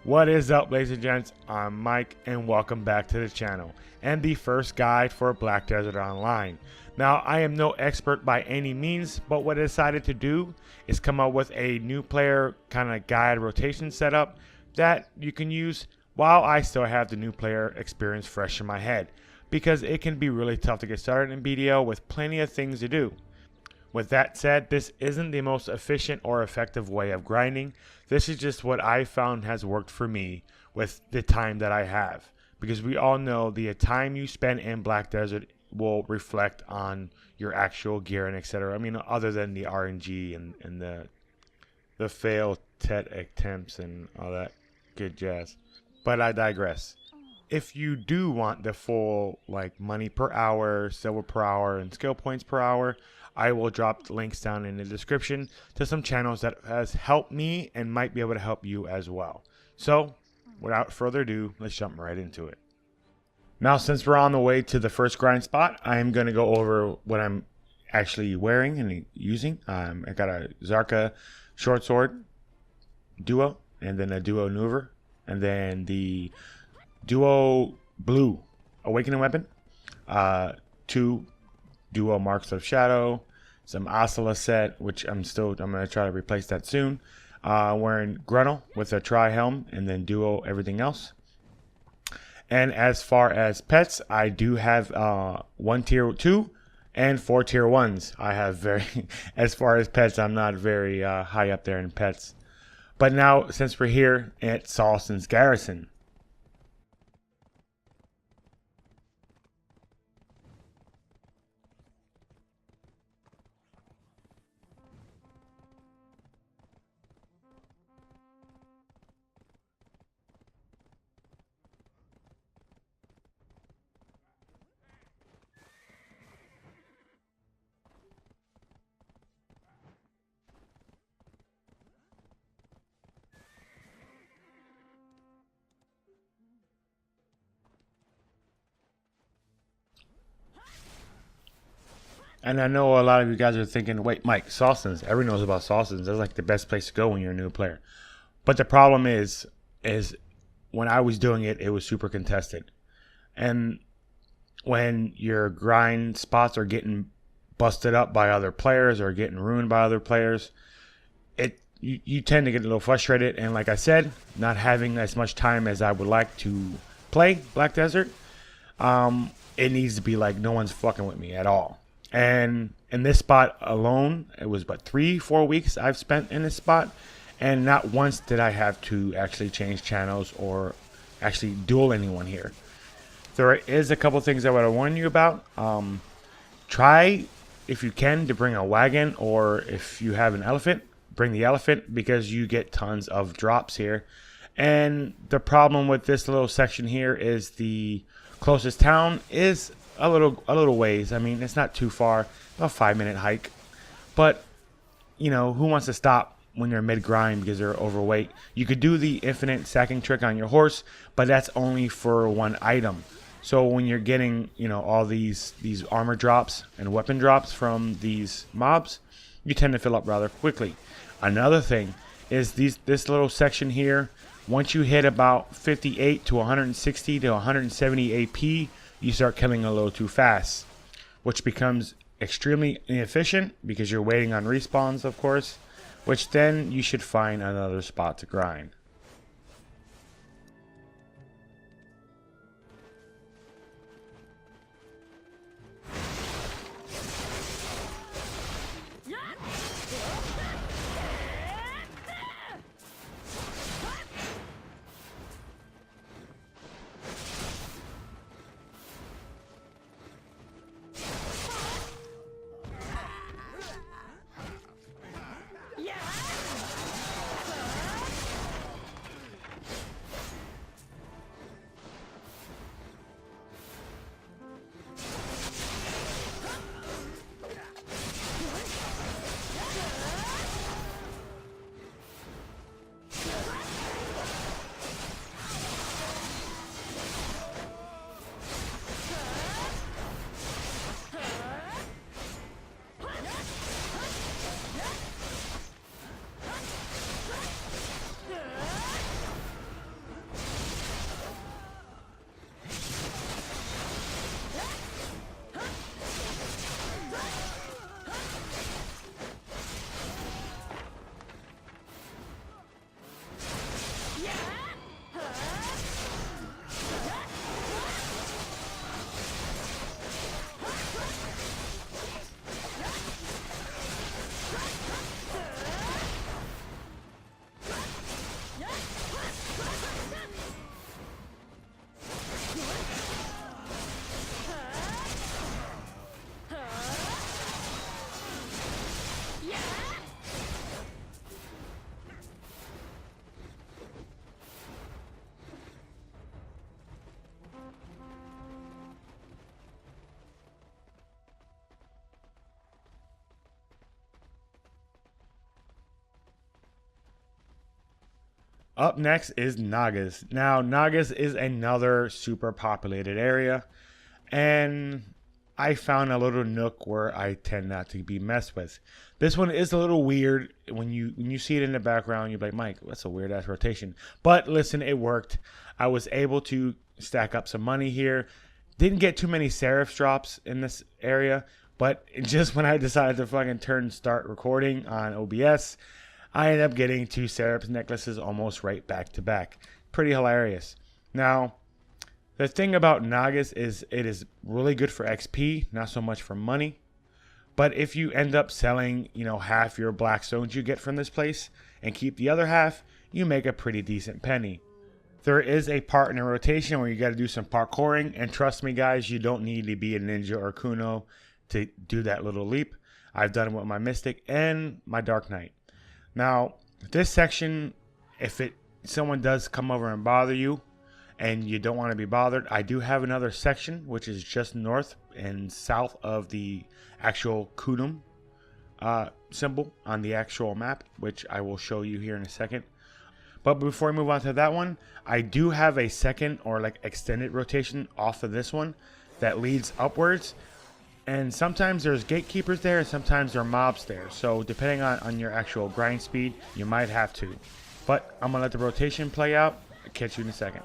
What is up, ladies and gents? I'm Mike and welcome back to the channel and the first guide for Black Desert Online. Now, I am no expert by any means, but what I decided to do is come up with a new player kind of guide rotation setup that you can use while I still have the new player experience fresh in my head, because it can be really tough to get started in BDL with plenty of things to do. With that said, this isn't the most efficient or effective way of grinding. This is just what I found has worked for me with the time that I have. Because we all know the time you spend in Black Desert will reflect on your actual gear and etc. I mean, other than the RNG and the failed TET attempts and all that good jazz. But I digress. If you do want the full like money per hour, silver per hour, and skill points per hour, I will drop links down in the description to some channels that has helped me and might be able to help you as well. So, without further ado, let's jump right into it. Now, since we're on the way to the first grind spot, I am going to go over what I'm actually wearing and using. I got a Zarka short sword duo, and then a duo maneuver, and then the duo blue awakening weapon, 2 duo marks of shadow, some Asala set, which I'm going to try to replace that soon. Wearing Gruntle with a tri helm, and then duo everything else. And as far as pets, I do have 1 tier 2 and 4 tier 1s. I have as far as pets, I'm not very high up there in pets. But now, since we're here at Gahaz Garrison, and I know a lot of you guys are thinking, wait, Mike, Gahaz, everyone knows about Gahaz. That's like the best place to go when you're a new player. But the problem is when I was doing it, it was super contested. And when your grind spots are getting busted up by other players or getting ruined by other players, you tend to get a little frustrated. And like I said, not having as much time as I would like to play Black Desert, it needs to be like no one's fucking with me at all. And in this spot alone, it was about 3-4 weeks I've spent in this spot, and not once did I have to actually change channels or actually duel anyone here. There is a couple things I want to warn you about. Try, if you can, to bring a wagon, or if you have an elephant, bring the elephant, because you get tons of drops here. And the problem with this little section here is the closest town is a little ways. I mean, it's not too far, about a 5-minute hike. But, you know, who wants to stop when they're mid-grind because they're overweight? You could do the infinite sacking trick on your horse, but that's only for 1 item. So when you're getting, you know, all these armor drops and weapon drops from these mobs, you tend to fill up rather quickly. Another thing is this little section here, once you hit about 58 to 160 to 170 AP, you start killing a little too fast, which becomes extremely inefficient because you're waiting on respawns, of course, which then you should find another spot to grind. Up next is Nagas. Now, Nagas is another super populated area, and I found a little nook where I tend not to be messed with. This one is a little weird. When you see it in the background, you're like, Mike, that's a weird ass rotation. But listen, it worked. I was able to stack up some money here. Didn't get too many Seraph drops in this area, but just when I decided to fucking start recording on OBS, I ended up getting 2 Seraph necklaces almost right back to back. Pretty hilarious. Now, the thing about Nagas is it is really good for XP, not so much for money. But if you end up selling, half your black stones you get from this place and keep the other half, you make a pretty decent penny. There is a part in a rotation where you got to do some parkouring, and trust me guys, you don't need to be a ninja or Kuno to do that little leap. I've done it with my Mystic and my Dark Knight. Now, this section, if someone does come over and bother you and you don't want to be bothered, I do have another section which is just north and south of the actual Kudum symbol on the actual map, which I will show you here in a second. But before I move on to that one, I do have a second or extended rotation off of this one that leads upwards. And sometimes there's gatekeepers there, and sometimes there are mobs there. So depending on your actual grind speed, you might have to. But I'm going to let the rotation play out. I'll catch you in a second.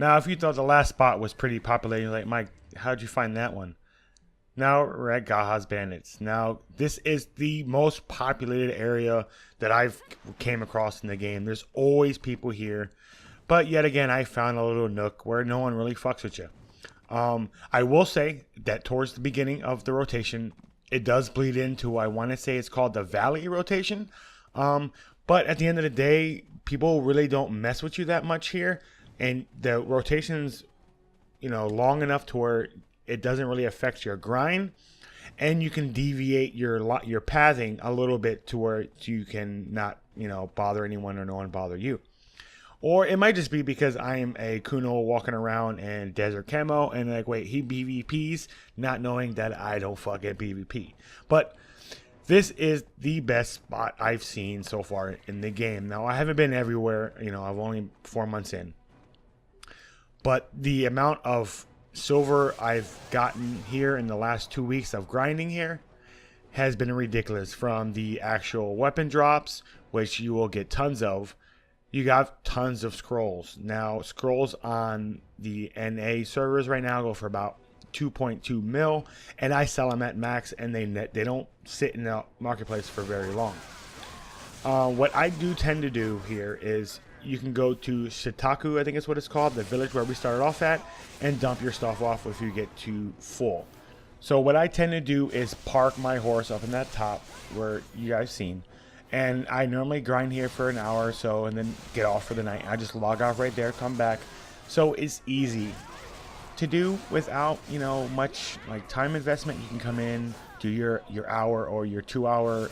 Now, if you thought the last spot was pretty populated, like, Mike, how'd you find that one? Now we're at Gahaz Bandits. Now, this is the most populated area that I've came across in the game. There's always people here. But yet again, I found a little nook where no one really fucks with you. I will say that towards the beginning of the rotation, it does bleed into, I want to say it's called the Valley rotation. But at the end of the day, people really don't mess with you that much here. And the rotation's, long enough to where it doesn't really affect your grind. And you can deviate your pathing a little bit to where you can not, bother anyone or no one bother you. Or it might just be because I am a Kuno walking around in desert camo and like, wait, he PvPs, not knowing that I don't fucking PvP. But this is the best spot I've seen so far in the game. Now, I haven't been everywhere. I've only 4 months in. But the amount of silver I've gotten here in the last 2 weeks of grinding here has been ridiculous. From the actual weapon drops, which you will get tons of. You got tons of scrolls. Now, scrolls on the NA servers right now go for about 2.2 mil, and I sell them at max, and they don't sit in the marketplace for very long. What I do tend to do here is you can go to Shitaku, I think is what it's called, the village where we started off at, and dump your stuff off if you get too full. So what I tend to do is park my horse up in that top where you guys seen. And I normally grind here for an hour or so and then get off for the night. I just log off right there, come back. So it's easy to do without, much like time investment. You can come in, do your hour or your 2 hour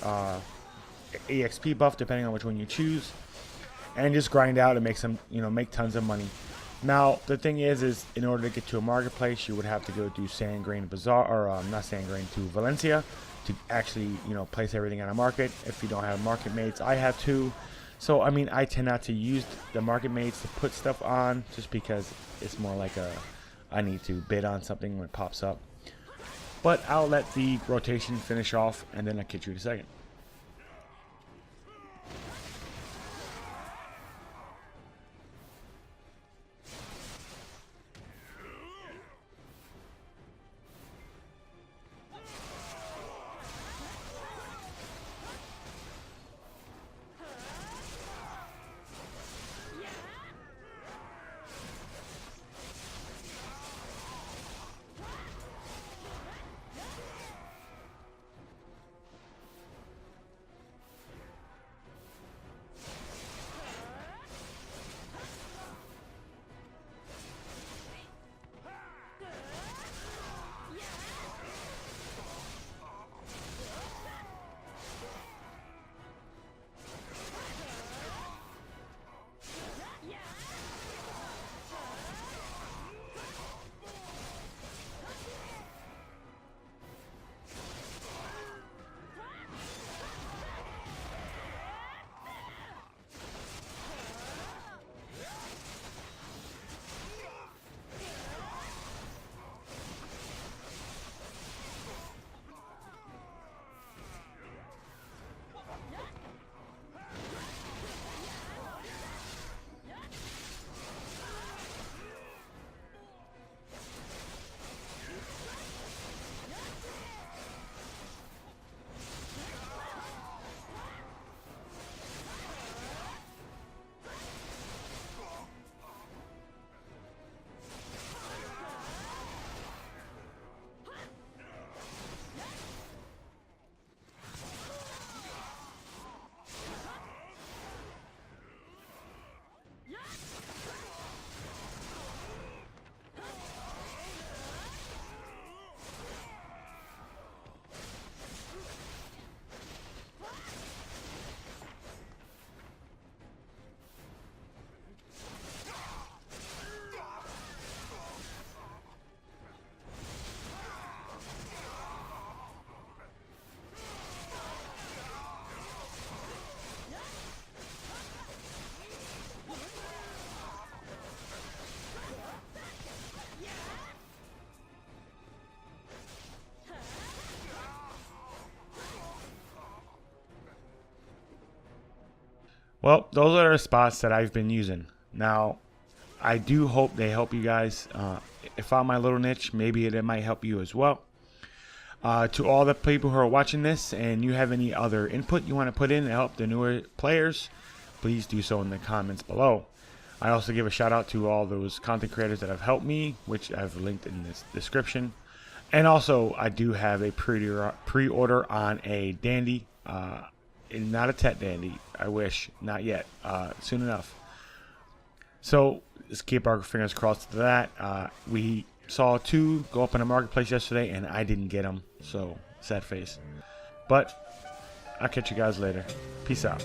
EXP buff, depending on which one you choose, and just grind out and make some, make tons of money. Now, the thing is in order to get to a marketplace, you would have to go to Sand Grain Bazaar, or not Sand Grain, to Valencia, to actually, place everything on a market. If you don't have market mates, I have two. So, I tend not to use the market mates to put stuff on, just because it's more like I need to bid on something when it pops up. But I'll let the rotation finish off, and then I'll catch you in a second. Well, those are the spots that I've been using. Now, I do hope they help you guys. If I found my little niche, maybe it might help you as well. To all the people who are watching this and you have any other input you want to put in to help the newer players, please do so in the comments below. I also give a shout out to all those content creators that have helped me, which I've linked in this description. And also, I do have a pre-order on a dandy, not a Tet dandy. I wish, not yet. Soon enough. So let's keep our fingers crossed to that. We saw 2 go up in the marketplace yesterday, and I didn't get them. So sad face. But I'll catch you guys later. Peace out.